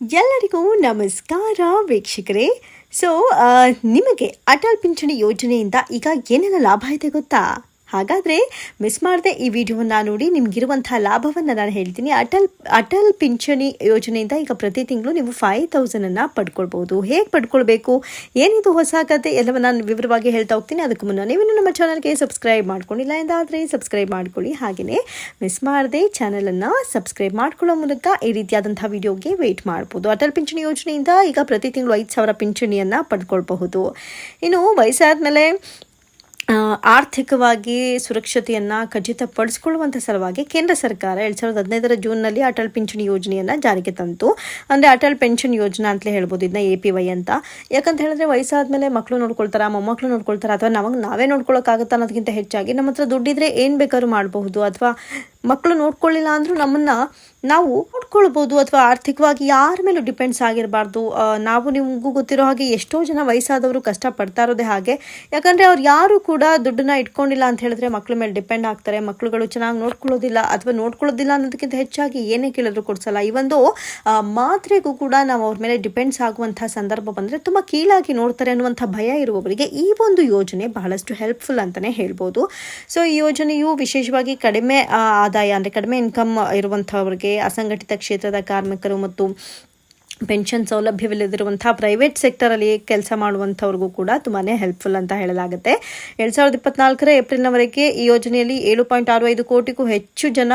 ಎಲ್ಲರಿಗೂ ನಮಸ್ಕಾರ ವೀಕ್ಷಕರೇ. ಸೊ ನಿಮಗೆ ಅಟಲ್ ಪಿಂಚಣಿ ಯೋಜನೆಯಿಂದ ಈಗ ಏನೆಲ್ಲ ಲಾಭ ಇದೆ ಗೊತ್ತಾ? ಹಾಗಾದರೆ ಮಿಸ್ ಮಾಡದೆ ಈ ವಿಡಿಯೋವನ್ನು ನೋಡಿ ನಿಮಗಿರುವಂಥ ಲಾಭವನ್ನು ನಾನು ಹೇಳ್ತೀನಿ. ಅಟಲ್ ಪಿಂಚಣಿ ಯೋಜನೆಯಿಂದ ಈಗ ಪ್ರತಿ ತಿಂಗಳು ನೀವು 5,000 ಪಡ್ಕೊಳ್ಬೋದು. ಹೇಗೆ ಪಡ್ಕೊಳ್ಬೇಕು, ಏನಿದು ಹೊಸ ಕತೆ ಎಲ್ಲವನ್ನು ನಾನು ವಿವರವಾಗಿ ಹೇಳ್ತಾ ಹೋಗ್ತೀನಿ. ಅದಕ್ಕೂ ಮುನ್ನ ನೀವಿನ್ನು ನಮ್ಮ ಚಾನಲ್ಗೆ ಸಬ್ಸ್ಕ್ರೈಬ್ ಮಾಡ್ಕೊಂಡಿಲ್ಲ ಎಂದಾದರೆ ಸಬ್ಸ್ಕ್ರೈಬ್ ಮಾಡ್ಕೊಳ್ಳಿ. ಹಾಗೆಯೇ ಮಿಸ್ ಮಾಡದೆ ಚಾನಲನ್ನು ಸಬ್ಸ್ಕ್ರೈಬ್ ಮಾಡ್ಕೊಳ್ಳೋ ಮೂಲಕ ಈ ರೀತಿಯಾದಂಥ ವಿಡಿಯೋಗೆ ವೆಯ್ಟ್ ಮಾಡ್ಬೋದು. ಅಟಲ್ ಪಿಂಚಣಿ ಯೋಜನೆಯಿಂದ ಈಗ ಪ್ರತಿ ತಿಂಗಳು 5,000 ಪಿಂಚಣಿಯನ್ನು ಪಡ್ಕೊಳ್ಬಹುದು. ಇನ್ನು ವಯಸ್ಸಾದ ಮೇಲೆ ಆರ್ಥಿಕವಾಗಿ ಸುರಕ್ಷತೆಯನ್ನು ಖಚಿತಪಡಿಸಿಕೊಳ್ಳುವಂಥ ಸಲುವಾಗಿ ಕೇಂದ್ರ ಸರ್ಕಾರ 2015 ಜೂನ್ನಲ್ಲಿ ಅಟಲ್ ಪಿಂಚಣಿ ಯೋಜನೆಯನ್ನು ಜಾರಿಗೆ ತಂತು. ಅಂದರೆ ಅಟಲ್ ಪೆನ್ಷನ್ ಯೋಜನಾ ಅಂತಲೇ ಹೇಳ್ಬೋದು ಇದನ್ನ, APY ಅಂತ. ಯಾಕಂತ ಹೇಳಿದ್ರೆ ವಯಸ್ಸಾದ ಮೇಲೆ ಮಕ್ಕಳು ನೋಡ್ಕೊಳ್ತಾರೆ, ಮೊಮ್ಮಕ್ಕಳು ನೋಡ್ಕೊಳ್ತಾರೆ, ಅಥವಾ ನಾವೇ ನೋಡ್ಕೊಳ್ಳೋಕ್ಕಾಗುತ್ತಾ ಅನ್ನೋದಕ್ಕಿಂತ ಹೆಚ್ಚಾಗಿ ನಮ್ಮ ಹತ್ರ ದುಡ್ಡಿದ್ರೆ ಏನು ಬೇಕಾದ್ರೂ ಮಾಡಬಹುದು, ಅಥವಾ ಮಕ್ಕಳು ನೋಡ್ಕೊಳ್ಳಿಲ್ಲ ಅಂದರೂ ನಮ್ಮನ್ನು ನಾವು ನೋಡ್ಕೊಳ್ಬೋದು, ಅಥವಾ ಆರ್ಥಿಕವಾಗಿ ಯಾರ ಮೇಲೂ ಡಿಪೆಂಡ್ಸ್ ಆಗಿರಬಾರ್ದು. ನಾವು ನಿಮಗೂ ಗೊತ್ತಿರೋ ಹಾಗೆ ಎಷ್ಟೋ ಜನ ವಯಸ್ಸಾದವರು ಕಷ್ಟಪಡ್ತಾ ಇರೋದೇ ಹಾಗೆ. ಯಾಕಂದರೆ ಅವ್ರು ಯಾರು ಕೂಡ ದುಡ್ಡನ್ನ ಇಟ್ಕೊಂಡಿಲ್ಲ ಅಂತ ಹೇಳಿದ್ರೆ ಮಕ್ಕಳ ಮೇಲೆ ಡಿಪೆಂಡ್ ಆಗ್ತಾರೆ. ಮಕ್ಕಳುಗಳು ಚೆನ್ನಾಗಿ ನೋಡ್ಕೊಳ್ಳೋದಿಲ್ಲ, ಅಥವಾ ನೋಡ್ಕೊಳ್ಳೋದಿಲ್ಲ ಅನ್ನೋದಕ್ಕಿಂತ ಹೆಚ್ಚಾಗಿ ಏನೇ ಕೇಳಿದ್ರು ಕೊಡಿಸಲ್ಲ. ಈ ಒಂದು ಮಾತ್ರೆಗೂ ಕೂಡ ನಾವು ಅವ್ರ ಮೇಲೆ ಡಿಪೆಂಡ್ಸ್ ಆಗುವಂಥ ಸಂದರ್ಭ ಬಂದರೆ ತುಂಬ ಕೀಳಾಗಿ ನೋಡ್ತಾರೆ ಅನ್ನುವಂಥ ಭಯ ಇರುವವರಿಗೆ ಈ ಒಂದು ಯೋಜನೆ ಬಹಳಷ್ಟು ಹೆಲ್ಪ್ಫುಲ್ ಅಂತಲೇ ಹೇಳ್ಬೋದು. ಸೊ ಈ ಯೋಜನೆಯು ವಿಶೇಷವಾಗಿ ಕಡಿಮೆ ಆದಾಯ ಅಂದರೆ ಕಡಿಮೆ ಇನ್ಕಮ್ ಇರುವಂಥವ್ರಿಗೆ, ಅಸಂಘಟಿತ ಕ್ಷೇತ್ರದ ಕಾರ್ಮಿಕರು ಮತ್ತು ಪೆನ್ಷನ್ ಸೌಲಭ್ಯವಿಲ್ಲದಿರುವಂಥ ಪ್ರೈವೇಟ್ ಸೆಕ್ಟರಲ್ಲಿ ಕೆಲಸ ಮಾಡುವಂಥವ್ರಿಗೂ ಕೂಡ ತುಂಬಾ ಹೆಲ್ಪ್ಫುಲ್ ಅಂತ ಹೇಳಲಾಗುತ್ತೆ. 2024 ಏಪ್ರಿಲ್ನವರೆಗೆ ಈ ಯೋಜನೆಯಲ್ಲಿ 7.65 ಕೋಟಿಗೂ ಹೆಚ್ಚು ಜನ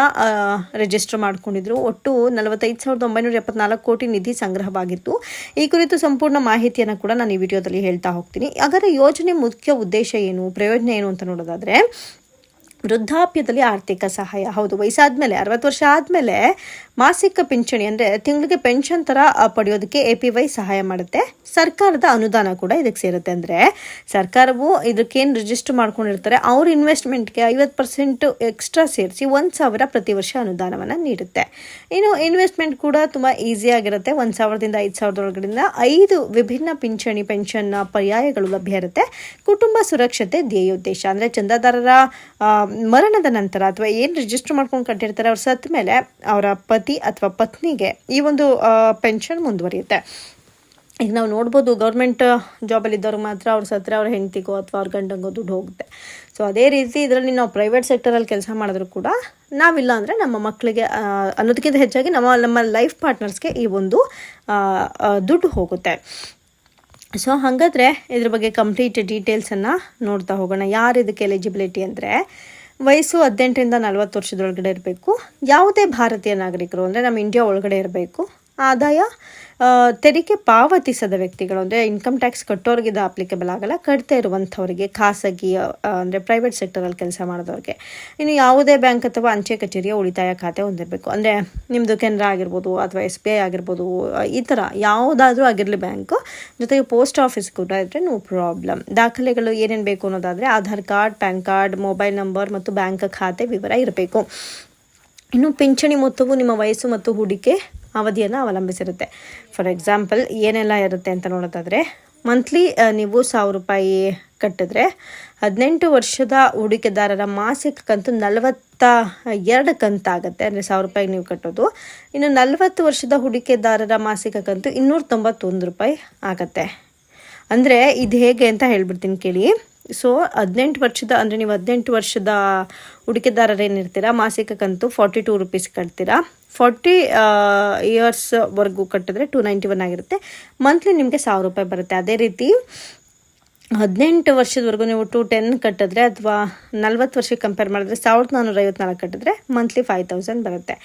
ರಿಜಿಸ್ಟರ್ ಮಾಡಿಕೊಂಡಿದ್ರು. ಒಟ್ಟು 45,974 ಕೋಟಿ ನಿಧಿ ಸಂಗ್ರಹವಾಗಿತ್ತು. ಈ ಕುರಿತು ಸಂಪೂರ್ಣ ಮಾಹಿತಿಯನ್ನು ಕೂಡ ನಾನು ಈ ವಿಡಿಯೋದಲ್ಲಿ ಹೇಳ್ತಾ ಹೋಗ್ತೀನಿ. ಹಾಗಾದರೆ ಯೋಜನೆ ಮುಖ್ಯ ಉದ್ದೇಶ ಏನು, ಪ್ರಯೋಜನ ಏನು ಅಂತ ನೋಡೋದಾದರೆ, ವೃದ್ಧಾಪ್ಯದಲ್ಲಿ ಆರ್ಥಿಕ ಸಹಾಯ. ಹೌದು, ವಯಸ್ಸಾದ್ಮೇಲೆ 60 ವರ್ಷ ಆದಮೇಲೆ ಮಾಸಿಕ ಪಿಂಚಣಿ ಅಂದರೆ ತಿಂಗಳಿಗೆ ಪೆನ್ಷನ್ ಥರ ಪಡೆಯೋದಕ್ಕೆ APY ಸಹಾಯ ಮಾಡುತ್ತೆ. ಸರ್ಕಾರದ ಅನುದಾನ ಕೂಡ ಇದಕ್ಕೆ ಸೇರುತ್ತೆ. ಅಂದರೆ ಸರ್ಕಾರವು ಇದಕ್ಕೇನು ರಿಜಿಸ್ಟರ್ ಮಾಡ್ಕೊಂಡಿರ್ತಾರೆ ಅವ್ರ ಇನ್ವೆಸ್ಟ್ಮೆಂಟ್ಗೆ 50% ಎಕ್ಸ್ಟ್ರಾ ಸೇರಿಸಿ 1,000 ಪ್ರತಿ ವರ್ಷ ಅನುದಾನವನ್ನು ನೀಡುತ್ತೆ. ಇನ್ನು ಇನ್ವೆಸ್ಟ್ಮೆಂಟ್ ಕೂಡ ತುಂಬ ಈಸಿಯಾಗಿರುತ್ತೆ. 1,000ದಿಂದ 5,000 ಒಳಗಡೆಯಿಂದ 5 ವಿಭಿನ್ನ ಪೆನ್ಷನ್ ಪರ್ಯಾಯಗಳು ಲಭ್ಯ ಇರುತ್ತೆ. ಕುಟುಂಬ ಸುರಕ್ಷತೆ ಧ್ಯೇಯೋದ್ದೇಶ ಅಂದರೆ ಚಂದಾದಾರರ ಮರಣದ ನಂತರ ಅಥವಾ ಏನು ರಿಜಿಸ್ಟರ್ ಮಾಡ್ಕೊಂಡು ಕಟ್ಟಿರ್ತಾರೆ ಅವ್ರು ಸತ್ತ ಮೇಲೆ ಅವರ ಪತಿ ಅಥವಾ ಪತ್ನಿಗೆ ಈ ಒಂದು ಪೆನ್ಷನ್ ಮುಂದುವರಿಯುತ್ತೆ. ಈಗ ನಾವು ನೋಡ್ಬೋದು, ಗೌರ್ಮೆಂಟ್ ಜಾಬಲ್ಲಿದ್ದವ್ರು ಮಾತ್ರ ಅವ್ರು ಸತ್ತರೆ ಅವ್ರ ಹೆಂಡತಿಗೋ ಅಥವಾ ಅವ್ರ ಗಂಡಂಗೋ ದುಡ್ಡು ಹೋಗುತ್ತೆ. ಸೊ ಅದೇ ರೀತಿ ಇದರಲ್ಲಿ ನಾವು ಪ್ರೈವೇಟ್ ಸೆಕ್ಟರಲ್ಲಿ ಕೆಲಸ ಮಾಡಿದ್ರು ಕೂಡ ನಾವಿಲ್ಲ ಅಂದರೆ ನಮ್ಮ ಮಕ್ಕಳಿಗೆ ಅನ್ನೋದಕ್ಕಿಂತ ಹೆಚ್ಚಾಗಿ ನಮ್ಮ ಲೈಫ್ ಪಾರ್ಟ್ನರ್ಸ್ಗೆ ಈ ಒಂದು ದುಡ್ಡು ಹೋಗುತ್ತೆ. ಸೊ ಹಾಗಾದರೆ ಇದ್ರ ಬಗ್ಗೆ ಕಂಪ್ಲೀಟ್ ಡೀಟೇಲ್ಸನ್ನು ನೋಡ್ತಾ ಹೋಗೋಣ. ಯಾರು ಇದಕ್ಕೆ ಎಲಿಜಿಬಿಲಿಟಿ ಅಂದರೆ, ವಯಸ್ಸು 18ರಿಂದ 40 ವರ್ಷದೊಳಗಡೆ ಇರಬೇಕು. ಯಾವುದೇ ಭಾರತೀಯ ನಾಗರಿಕರು ಅಂದರೆ ನಮ್ಮ ಇಂಡಿಯಾ ಒಳಗಡೆ ಇರಬೇಕು. ಆದಾಯ ತೆರಿಗೆ ಪಾವತಿಸದ ವ್ಯಕ್ತಿಗಳು ಅಂದರೆ ಇನ್ಕಮ್ ಟ್ಯಾಕ್ಸ್ ಕಟ್ಟೋರಿಗೆ ಇದು ಅಪ್ಲಿಕೇಬಲ್ ಆಗಲ್ಲ. ಕಟ್ತಾ ಇರುವಂಥವ್ರಿಗೆ, ಖಾಸಗಿ ಅಂದರೆ ಪ್ರೈವೇಟ್ ಸೆಕ್ಟರಲ್ಲಿ ಕೆಲಸ ಮಾಡೋದವ್ರಿಗೆ. ಇನ್ನು ಯಾವುದೇ ಬ್ಯಾಂಕ್ ಅಥವಾ ಅಂಚೆ ಕಚೇರಿಯ ಉಳಿತಾಯ ಖಾತೆ ಹೊಂದಿರಬೇಕು. ಅಂದರೆ ನಿಮ್ಮದು ಕೆನರಾ ಆಗಿರ್ಬೋದು ಅಥವಾ SBI ಆಗಿರ್ಬೋದು, ಈ ಥರ ಯಾವುದಾದ್ರೂ ಆಗಿರಲಿ ಬ್ಯಾಂಕು. ಜೊತೆಗೆ ಪೋಸ್ಟ್ ಆಫೀಸ್ ಕೂಡ ಇದ್ದರೆ ನೋ ಪ್ರಾಬ್ಲಮ್. ದಾಖಲೆಗಳು ಏನೇನು ಬೇಕು ಅನ್ನೋದಾದರೆ Aadhaar card, PAN card, mobile number ಮತ್ತು ಬ್ಯಾಂಕ್ ಖಾತೆ ವಿವರ ಇರಬೇಕು. ಇನ್ನು ಪಿಂಚಣಿ ಮೊತ್ತವು ನಿಮ್ಮ ವಯಸ್ಸು ಮತ್ತು ಹೂಡಿಕೆ ಅವಧಿಯನ್ನು ಅವಲಂಬಿಸಿರುತ್ತೆ. ಫಾರ್ ಎಕ್ಸಾಂಪಲ್ ಏನೆಲ್ಲ ಇರುತ್ತೆ ಅಂತ ನೋಡೋದಾದರೆ, ಮಂತ್ಲಿ ನೀವು 1,000 ರೂಪಾಯಿ ಕಟ್ಟಿದ್ರೆ 18 ವರ್ಷದ ಹೂಡಿಕೆದಾರರ ಮಾಸಿಕ ಕಂತು 42 ಕಂತಾಗುತ್ತೆ. ಅಂದರೆ 1,000 ರೂಪಾಯಿ ನೀವು ಕಟ್ಟೋದು. ಇನ್ನು 40 ವರ್ಷದ ಹೂಡಿಕೆದಾರರ ಮಾಸಿಕ ಕಂತು 291 ರೂಪಾಯಿ ಆಗುತ್ತೆ. ಅಂದರೆ ಇದು ಹೇಗೆ ಅಂತ ಹೇಳ್ಬಿಡ್ತೀನಿ ಕೇಳಿ. ಸೊ 18 ವರ್ಷದ ಅಂದರೆ ನೀವು 18 ವರ್ಷದ ಹೂಡಿಕೆದಾರರೇನಿರ್ತೀರ, ಮಾಸಿಕ ಕಂತು 42 ರೂಪೀಸ್ ಕಟ್ತೀರಾ. 40 ಇಯರ್ಸ್ವರೆಗೂ ಕಟ್ಟಿದ್ರೆ 291 ಆಗಿರುತ್ತೆ. ಮಂತ್ಲಿ ನಿಮಗೆ 1,000 ರೂಪಾಯಿ ಬರುತ್ತೆ. ಅದೇ ರೀತಿ 18 ವರ್ಷದವರೆಗೂ ನೀವು 210 ಕಟ್ಟಿದ್ರೆ ಅಥವಾ 40 ವರ್ಷಕ್ಕೆ ಕಂಪೇರ್ ಮಾಡಿದ್ರೆ 1,454 ಕಟ್ಟಿದ್ರೆ ಮಂತ್ಲಿ 5,000 ಬರುತ್ತೆ.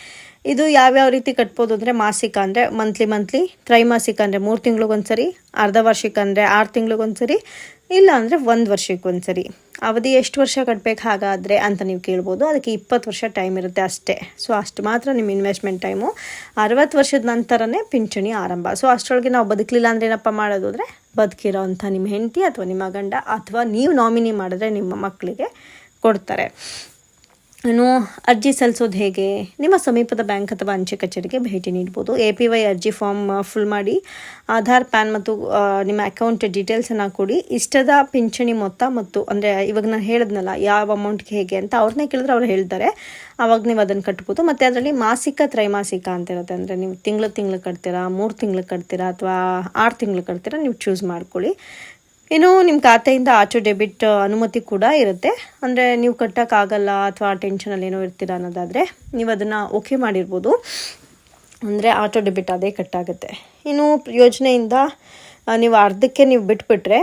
ಇದು ಯಾವ್ಯಾವ ರೀತಿ ಕಟ್ಬೋದು ಅಂದರೆ, ಮಾಸಿಕ ಅಂದರೆ ಮಂತ್ಲಿ, ತ್ರೈಮಾಸಿಕ ಅಂದರೆ 3 ತಿಂಗಳಿಗೊಂದ್ಸರಿ, ಅರ್ಧ ವಾರ್ಷಿಕ ಅಂದರೆ 6 ತಿಂಗಳಿಗೊಂದ್ಸರಿ, ಇಲ್ಲ ಅಂದರೆ 1 ವರ್ಷಕ್ಕೊಂದ್ಸರಿ. ಅವಧಿ ಎಷ್ಟು ವರ್ಷ ಕಟ್ಟಬೇಕು ಹಾಗಾದರೆ ಅಂತ ನೀವು ಕೇಳ್ಬೋದು. ಅದಕ್ಕೆ 20 ವರ್ಷ ಟೈಮ್ ಇರುತ್ತೆ ಅಷ್ಟೇ. ಸೊ ಅಷ್ಟು ಮಾತ್ರ ನಿಮ್ಮ ಇನ್ವೆಸ್ಟ್ಮೆಂಟ್ ಟೈಮು. 60 ವರ್ಷದ ನಂತರನೇ ಪಿಂಚಣಿ ಆರಂಭ. ಸೊ ಅಷ್ಟರೊಳಗೆ ನಾವು ಬದುಕಲಿಲ್ಲ ಅಂದರೆ ಏನಪ್ಪ ಮಾಡೋದು ಅಂದರೆ, ಬದುಕಿರೋ ಅಂಥ ನಿಮ್ಮ ಹೆಂಡತಿ ಅಥವಾ ನಿಮ್ಮ ಗಂಡ ಅಥವಾ ನೀವು ನಾಮಿನಿ ಮಾಡಿದ್ರೆ ನಿಮ್ಮ ಮಕ್ಕಳಿಗೆ ಕೊಡ್ತಾರೆ. ಇನ್ನು ಅರ್ಜಿ ಸಲ್ಲಿಸೋದು ಹೇಗೆ? ನಿಮ್ಮ ಸಮೀಪದ ಬ್ಯಾಂಕ್ ಅಥವಾ ಅಂಚೆ ಕಚೇರಿಗೆ ಭೇಟಿ ನೀಡ್ಬೋದು. APY ಅರ್ಜಿ ಫಾರ್ಮ್ ಫುಲ್ ಮಾಡಿ ಆಧಾರ್, ಪ್ಯಾನ್ ಮತ್ತು ನಿಮ್ಮ ಅಕೌಂಟ್ ಡೀಟೇಲ್ಸನ್ನು ಕೊಡಿ. ಇಷ್ಟದ ಪಿಂಚಣಿ ಮೊತ್ತ ಮತ್ತು ಅಂದರೆ ಇವಾಗ ನಾನು ಹೇಳಿದ್ನಲ್ಲ ಯಾವ ಅಮೌಂಟ್ಗೆ ಹೇಗೆ ಅಂತ ಅವ್ರನ್ನೇ ಕೇಳಿದ್ರೆ ಅವ್ರು ಹೇಳ್ತಾರೆ. ಆವಾಗ ನೀವು ಅದನ್ನು ಕಟ್ಬೋದು. ಮತ್ತು ಅದರಲ್ಲಿ ಮಾಸಿಕ, ತ್ರೈಮಾಸಿಕ ಅಂತ ಇರುತ್ತೆ. ಅಂದರೆ ನೀವು ತಿಂಗಳು ಕಟ್ತೀರಾ, 3 ತಿಂಗಳು ಕಟ್ತೀರಾ ಅಥವಾ 6 ತಿಂಗಳು ಕಟ್ತೀರಾ, ನೀವು ಚೂಸ್ ಮಾಡ್ಕೊಳ್ಳಿ. ಇನ್ನು ನಿಮ್ಮ ಖಾತೆಯಿಂದ ಆಟೋ ಡೆಬಿಟ್ ಅನುಮತಿ ಕೂಡ ಇರುತ್ತೆ. ಅಂದರೆ ನೀವು ಕಟ್ಟೋಕ್ಕಾಗಲ್ಲ ಅಥವಾ ಟೆನ್ಷನಲ್ಲಿ ಏನೋ ಇರ್ತೀರ ಅನ್ನೋದಾದರೆ ನೀವು ಅದನ್ನು ಓಕೆ ಮಾಡಿರ್ಬೋದು. ಅಂದರೆ ಆಟೋ ಡೆಬಿಟ್ ಅದೇ ಕಟ್ಟಾಗುತ್ತೆ. ಇನ್ನು ಯೋಜನೆಯಿಂದ ನೀವು ಅರ್ಧಕ್ಕೆ ನೀವು ಬಿಟ್ಬಿಟ್ರೆ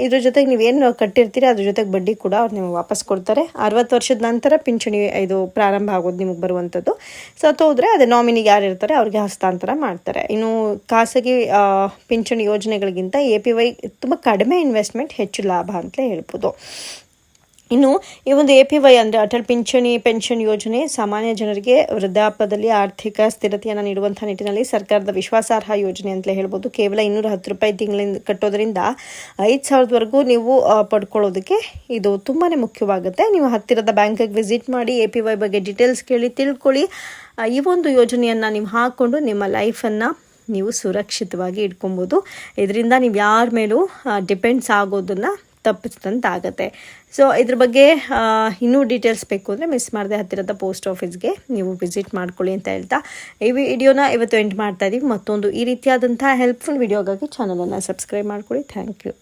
ಇದ್ರ ಜೊತೆಗೆ ನೀವೇನು ಕಟ್ಟಿರ್ತೀರಿ ಅದ್ರ ಜೊತೆಗೆ ಬಡ್ಡಿ ಕೂಡ ಅವ್ರು ನಿಮಗೆ ವಾಪಸ್ ಕೊಡ್ತಾರೆ. 60 ವರ್ಷದ ನಂತರ ಪಿಂಚಣಿ ಇದು ಪ್ರಾರಂಭ ಆಗೋದು ನಿಮಗೆ ಬರುವಂಥದ್ದು. ಸತ್ತೋದ್ರೆ ಅದೇ ನಾಮಿನಿಗೆ ಯಾರು ಇರ್ತಾರೆ ಅವ್ರಿಗೆ ಹಸ್ತಾಂತರ ಮಾಡ್ತಾರೆ. ಇನ್ನು ಖಾಸಗಿ ಪಿಂಚಣಿ ಯೋಜನೆಗಳಿಗಿಂತ APY ತುಂಬ ಕಡಿಮೆ ಇನ್ವೆಸ್ಟ್ಮೆಂಟ್, ಹೆಚ್ಚು ಲಾಭ ಅಂತಲೇ ಹೇಳ್ಬೋದು. ಇನ್ನು ಈ ಒಂದು APY ಅಂದರೆ ಅಟಲ್ ಪೆನ್ಷನ್ ಯೋಜನೆ ಸಾಮಾನ್ಯ ಜನರಿಗೆ ವೃದ್ಧಾಪ್ಯದಲ್ಲಿ ಆರ್ಥಿಕ ಸ್ಥಿರತೆಯನ್ನು ನೀಡುವಂಥ ನಿಟ್ಟಿನಲ್ಲಿ ಸರ್ಕಾರದ ವಿಶ್ವಾಸಾರ್ಹ ಯೋಜನೆ ಅಂತಲೇ ಹೇಳ್ಬೋದು. ಕೇವಲ 210 ರೂಪಾಯಿ ತಿಂಗಳಿಂದ ಕಟ್ಟೋದ್ರಿಂದ 5,000ವರೆಗೂ ನೀವು ಪಡ್ಕೊಳ್ಳೋದಕ್ಕೆ ಇದು ತುಂಬಾ ಮುಖ್ಯವಾಗುತ್ತೆ. ನೀವು ಹತ್ತಿರದ ಬ್ಯಾಂಕಿಗೆ ವಿಸಿಟ್ ಮಾಡಿ APY ಬಗ್ಗೆ ಡೀಟೇಲ್ಸ್ ಕೇಳಿ ತಿಳ್ಕೊಳ್ಳಿ. ಈ ಒಂದು ಯೋಜನೆಯನ್ನು ನೀವು ಹಾಕ್ಕೊಂಡು ನಿಮ್ಮ ಲೈಫನ್ನು ನೀವು ಸುರಕ್ಷಿತವಾಗಿ ಇಟ್ಕೊಬೋದು. ಇದರಿಂದ ನೀವು ಯಾರ ಮೇಲೂ ಡಿಪೆಂಡ್ಸ್ ಆಗೋದನ್ನು ತಪ್ಪಿಸಿದಂತಾಗತ್ತೆ. ಸೊ ಇದ್ರ ಬಗ್ಗೆ ಇನ್ನೂ ಡೀಟೇಲ್ಸ್ ಬೇಕು ಅಂದರೆ ಮಿಸ್ ಮಾಡದೆ ಹತ್ತಿರದ ಪೋಸ್ಟ್ ಆಫೀಸ್ಗೆ ನೀವು ವಿಸಿಟ್ ಮಾಡ್ಕೊಳ್ಳಿ ಅಂತ ಹೇಳ್ತಾ ಈ ವಿಡಿಯೋನ ಇವತ್ತು ಎಂಡ್ ಮಾಡ್ತಾ ಇದ್ದೀವಿ. ಮತ್ತೊಂದು ಈ ರೀತಿಯಾದಂಥ ಹೆಲ್ಪ್ಫುಲ್ ವಿಡಿಯೋಗಾಗಿ ಚಾನಲನ್ನು ಸಬ್ಸ್ಕ್ರೈಬ್ ಮಾಡ್ಕೊಳ್ಳಿ. Thank you.